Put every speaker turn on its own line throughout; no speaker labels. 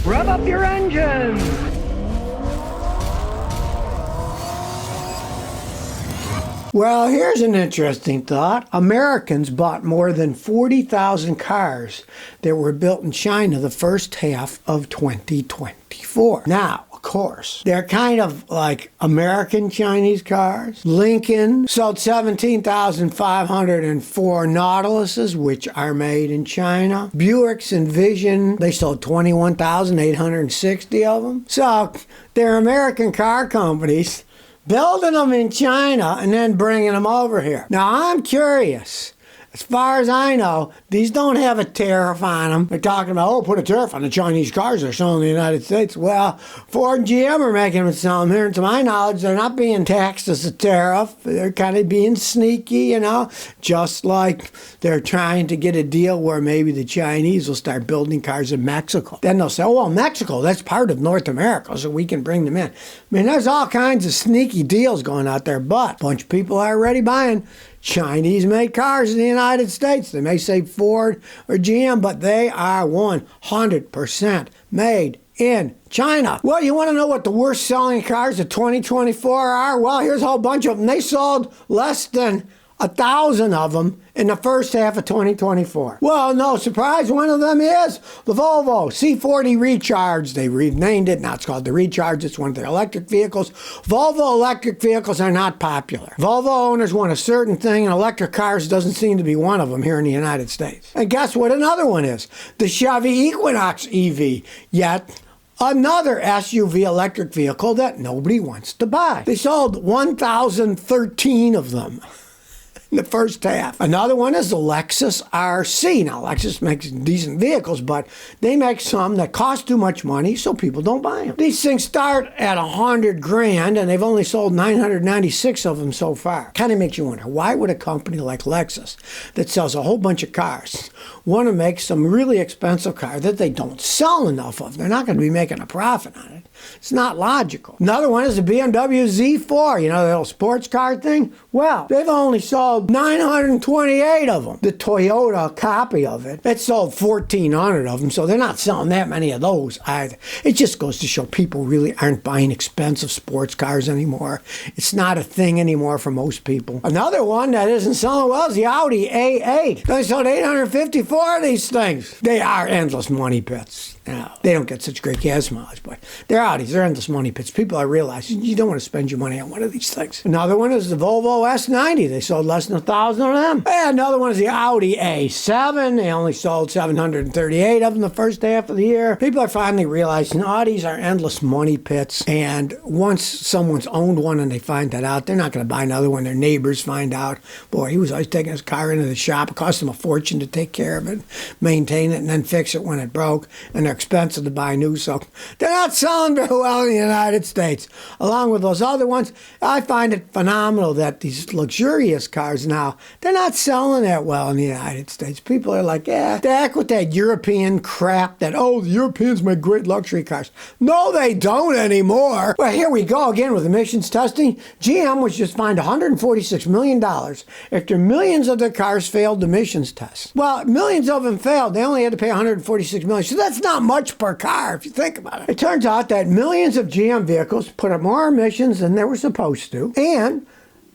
Rev up your engines!
Well, here's an interesting thought. Americans bought more than 40,000 cars that were built in China the first half of 2024. Now, of course, they're kind of like American Chinese cars. Lincoln sold 17,504 Nautiluses, which are made in China. Buicks and Vision, they sold 21,860 of them. So they're American car companies building them in China and then bringing them over here. Now, I'm curious. As far as I know, these don't have a tariff on them. They're talking about, put a tariff on the Chinese cars they're selling in the United States. Well, Ford and GM are making them sell them here. And to my knowledge, they're not being taxed as a tariff. They're kind of being sneaky, just like they're trying to get a deal where maybe the Chinese will start building cars in Mexico. Then they'll say, Mexico, that's part of North America, so we can bring them in. I mean, there's all kinds of sneaky deals going out there, but a bunch of people are already buying Chinese-made cars in the United States. They may say Ford or GM, but they are 100% made in China. Well, you want to know what the worst selling cars of 2024 are? Well, here's a whole bunch of them. They sold less than 1,000 of them in the first half of 2024. Well, no surprise, one of them is the Volvo C40 Recharge. They renamed it, now it's called the Recharge. It's one of their electric vehicles. Volvo electric vehicles are not popular. Volvo owners want a certain thing, and electric cars doesn't seem to be one of them here in the United States. And guess what another one is? The Chevy Equinox EV. Yet another SUV electric vehicle that nobody wants to buy. They sold 1,013 of them in the first half. Another one is the Lexus RC. Now, Lexus makes decent vehicles, but they make some that cost too much money, so people don't buy them. These things start at $100,000, and they've only sold 996 of them so far. Kind of makes you wonder, why would a company like Lexus, that sells a whole bunch of cars, want to make some really expensive car that they don't sell enough of? They're not going to be making a profit on it. It's not logical. Another one is the BMW Z4, the little sports car thing. Well, they've only sold 928 of them. The Toyota copy of it, it sold 1,400 of them, so they're not selling that many of those either. It just goes to show people really aren't buying expensive sports cars anymore. It's not a thing anymore for most people. Another one that isn't selling well is the Audi A8. They sold 854 of these things. They are endless money pits. They don't get such great gas mileage, but they're Audis. They're endless money pits. People are realizing you don't want to spend your money on one of these things. Another one is the Volvo S90. They sold less than 1,000 of them. And another one is the Audi A7. They only sold 738 of them the first half of the year. People are finally realizing Audis are endless money pits. And once someone's owned one and they find that out, they're not going to buy another one. Their neighbors find out, boy, he was always taking his car into the shop. It cost him a fortune to take care of it, maintain it, and then fix it when it broke. And they're expensive to buy new, so they're not selling very well in the United States. Along with those other ones, I find it phenomenal that these luxurious cars now, they're not selling that well in the United States. People are like, back with that European crap that, the Europeans make great luxury cars. No, they don't anymore. Well, here we go again with emissions testing. GM was just fined $146 million after millions of their cars failed emissions tests. Well, millions of them failed. They only had to pay $146 million, so that's not much per car if you think about it. It turns out that millions of GM vehicles put up more emissions than they were supposed to, and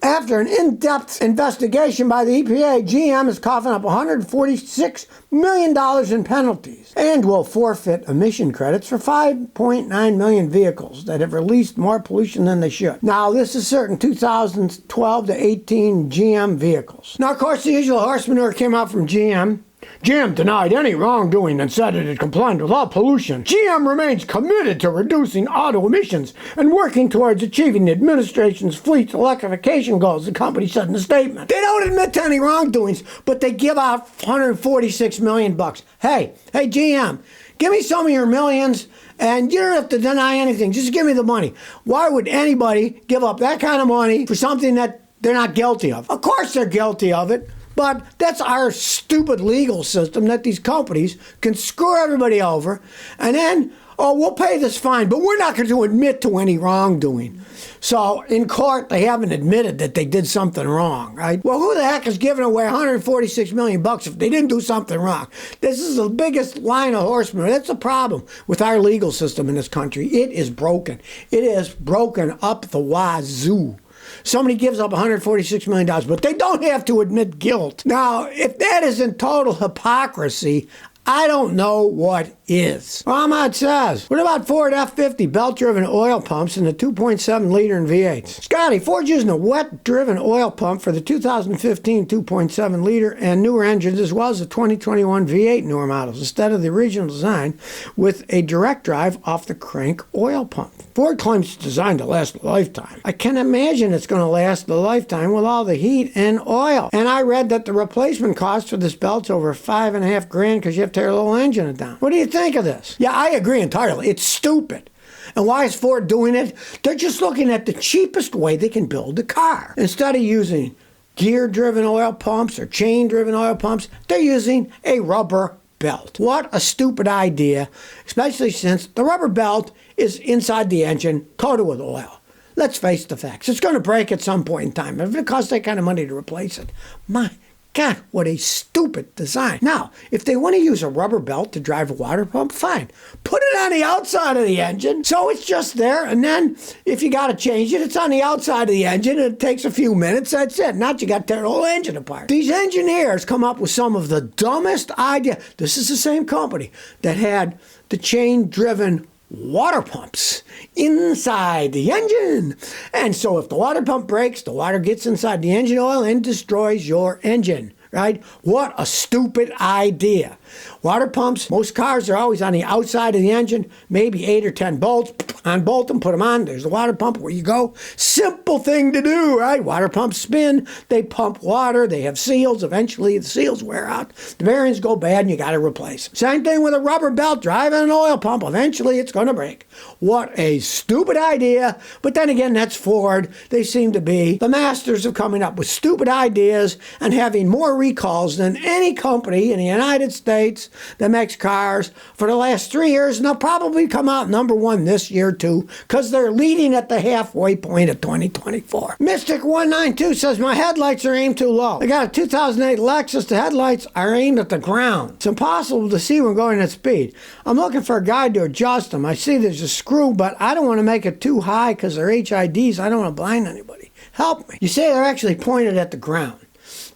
after an in-depth investigation by the EPA, GM is coughing up $146 million in penalties and will forfeit emission credits for 5.9 million vehicles that have released more pollution than they should. Now, this is certain 2012 to 18 GM vehicles. Now, of course, the usual horse manure came out from GM. GM denied any wrongdoing and said it had complied with all pollution. GM remains committed to reducing auto emissions and working towards achieving the administration's fleet electrification goals, the company said in a statement. They don't admit to any wrongdoings, but they give out $146 million. Hey, GM, give me some of your millions, and you don't have to deny anything. Just give me the money. Why would anybody give up that kind of money for something that they're not guilty of? Of course they're guilty of it. But that's our stupid legal system that these companies can screw everybody over and then, oh, we'll pay this fine, but we're not going to admit to any wrongdoing. So in court, they haven't admitted that they did something wrong, right? Well, who the heck is giving away $146 million if they didn't do something wrong? This is the biggest line of horsemen. That's the problem with our legal system in this country. It is broken. It is broken up the wazoo. Somebody gives up $146 million, but they don't have to admit guilt. Now, if that isn't total hypocrisy, I don't know what is. Ahmad says, what about Ford F-50 belt-driven oil pumps and the 2.7-liter in V8s? Scotty, Ford's using a wet-driven oil pump for the 2015 2.7-liter and newer engines, as well as the 2021 V8 newer models, instead of the original design with a direct drive off-the-crank oil pump. Ford claims it's designed to last a lifetime. I can imagine it's going to last a lifetime with all the heat and oil. And I read that the replacement cost for this belt's over $5,500 because you have to tear a little engine down. What do you think of this? Yeah, I agree entirely. It's stupid. And why is Ford doing it? They're just looking at the cheapest way they can build a car. Instead of using gear-driven oil pumps or chain-driven oil pumps, they're using a rubber belt. What a stupid idea, especially since the rubber belt is inside the engine coated with oil. Let's face the facts. It's going to break at some point in time. If it costs that kind of money to replace it, my God, what a stupid design. Now, if they want to use a rubber belt to drive a water pump, fine. Put it on the outside of the engine, so it's just there, and then if you got to change it, it's on the outside of the engine, and it takes a few minutes, that's it. Not you got to tear the whole engine apart. These engineers come up with some of the dumbest ideas. This is the same company that had the chain-driven water pumps inside the engine. And so if the water pump breaks, the water gets inside the engine oil and destroys your engine, right? What a stupid idea. Water pumps, most cars are always on the outside of the engine, maybe 8 or 10 bolts. Unbolt them, put them on. There's the water pump where you go. Simple thing to do, right? Water pumps spin. They pump water. They have seals. Eventually, the seals wear out. The bearings go bad, and you got to replace them. Same thing with a rubber belt driving an oil pump. Eventually, it's going to break. What a stupid idea. But then again, that's Ford. They seem to be the masters of coming up with stupid ideas and having more recalls than any company in the United States that makes cars for the last 3 years. And they'll probably come out number one this year, too, because they're leading at the halfway point of 2024. Mystic192 says, my headlights are aimed too low. I got a 2008 Lexus. The headlights are aimed at the ground. It's impossible to see when going at speed. I'm looking for a guide to adjust them. I see there's a screw, but I don't want to make it too high because they're HIDs. I don't want to blind anybody. Help me. You say they're actually pointed at the ground.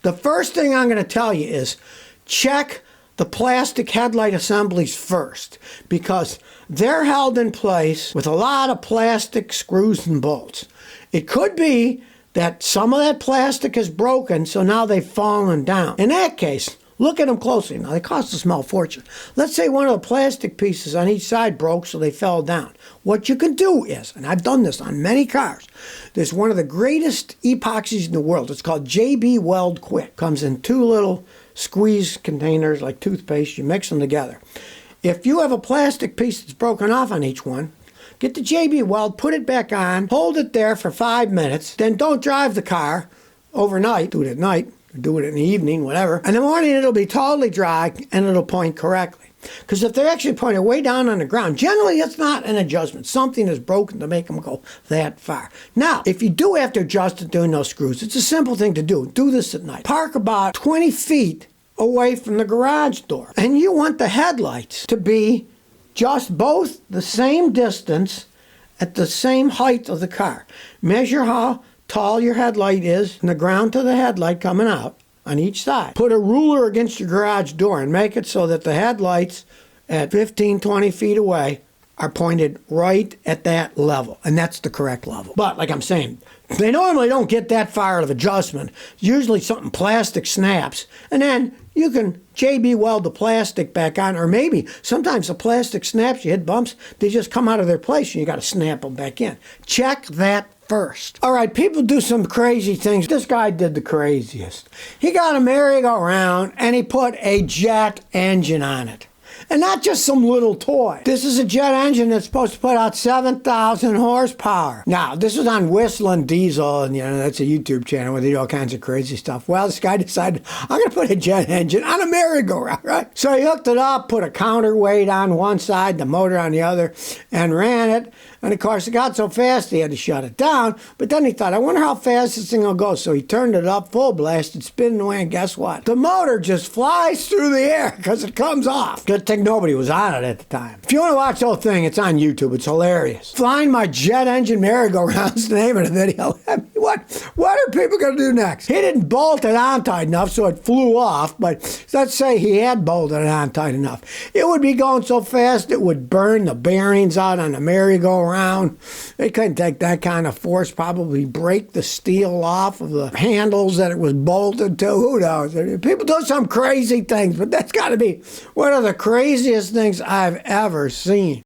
The first thing I'm going to tell you is check the plastic headlight assemblies first, because they're held in place with a lot of plastic screws and bolts. It could be that some of that plastic is broken, so now they've fallen down. In that case, look at them closely. Now, they cost a small fortune. Let's say one of the plastic pieces on each side broke, so they fell down. What you can do is, and I've done this on many cars, there's one of the greatest epoxies in the world. It's called JB Weld Quick. Comes in 2 little squeeze containers like toothpaste. You mix them together. If you have a plastic piece that's broken off on each one, get the JB Weld, put it back on, hold it there for 5 minutes, then don't drive the car overnight. Do it at night, or do it in the evening, whatever. In the morning, it'll be totally dry, and it'll point correctly. Because if they're actually pointed way down on the ground, generally it's not an adjustment. Something is broken to make them go that far. Now, if you do have to adjust it doing those screws, it's a simple thing to do. Do this at night. Park about 20 feet away from the garage door. And you want the headlights to be just both the same distance at the same height of the car. Measure how tall your headlight is from the ground to the headlight coming out on each side. Put a ruler against your garage door and make it so that the headlights at 15, 20 feet away are pointed right at that level. And that's the correct level. But like I'm saying, they normally don't get that far of adjustment. Usually something plastic snaps, and then you can JB weld the plastic back on, or maybe sometimes the plastic snaps, you hit bumps, they just come out of their place and you got to snap them back in. Check that first. All right, people do some crazy things. This guy did the craziest. He got a merry-go-round and he put a jet engine on it. And not just some little toy. This is a jet engine that's supposed to put out 7,000 horsepower. Now, this was on Whistling Diesel, and that's a YouTube channel where they do all kinds of crazy stuff. Well, this guy decided, I'm going to put a jet engine on a merry-go-round, right? So he hooked it up, put a counterweight on one side, the motor on the other, and ran it. And of course, it got so fast he had to shut it down. But then he thought, I wonder how fast this thing will go. So he turned it up full blast and spinning away. And guess what? The motor just flies through the air because it comes off. Good thing nobody was on it at the time. If you want to watch the whole thing, it's on YouTube. It's hilarious. Flying my jet engine merry-go-round's the name of the video. I mean, what are people going to do next? He didn't bolt it on tight enough, so it flew off. But let's say he had bolted it on tight enough. It would be going so fast it would burn the bearings out on the merry-go-round. They couldn't take that kind of force, probably break the steel off of the handles that it was bolted to. Who knows? People do some crazy things, but that's got to be one of the craziest things I've ever seen.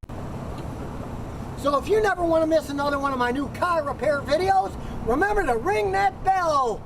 So if you never want to miss another one of my new car repair videos, remember to ring that bell.